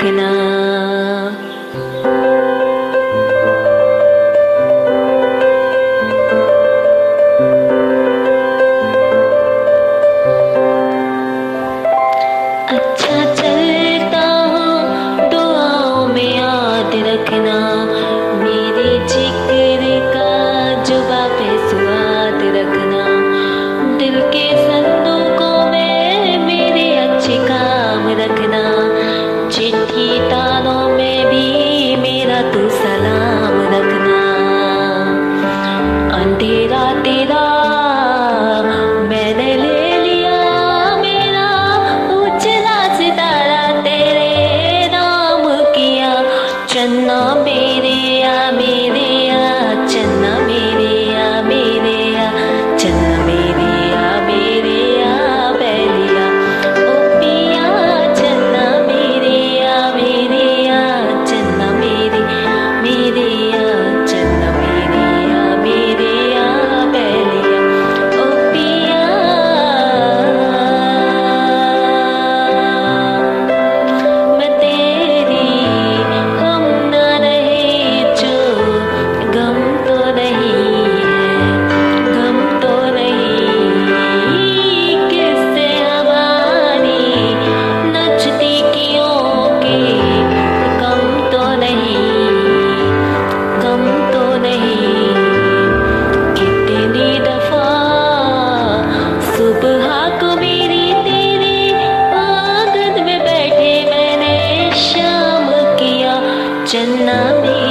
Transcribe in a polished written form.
रखना। अच्छा चलता हूँ दुआओं में याद रखना, मेरे जिक्र का जुबां पे स्वाद रखना। दिल के संदूकों में मेरे अच्छे काम रखना, चिट्ठी तारों में भी मेरा तू सलाम रखना। अंधेरा तेरा मैंने ले लिया मेरा, उजला सितारा तेरे नाम किया। चन्ना मेरे या मेरे या, चन्ना मेरे या मेरे या, चन्ना मेरे या मेरे या बैलिया। ओ पिया चन्ना मेरे या मेरे या, चन्ना मेरे मेरे या, चन्ना मेरे या मेरे या बैलिया। ओ पिया मैं तेरी हम न रही जो, गम तो नहीं है, गम तो नहीं। किससे हमारी नजदीकियों के कम तो नहीं, कम तो नहीं। कितनी दफा सुबह को मेरी तेरे आंगन में बैठे मैंने शाम किया। चन्ना मेरे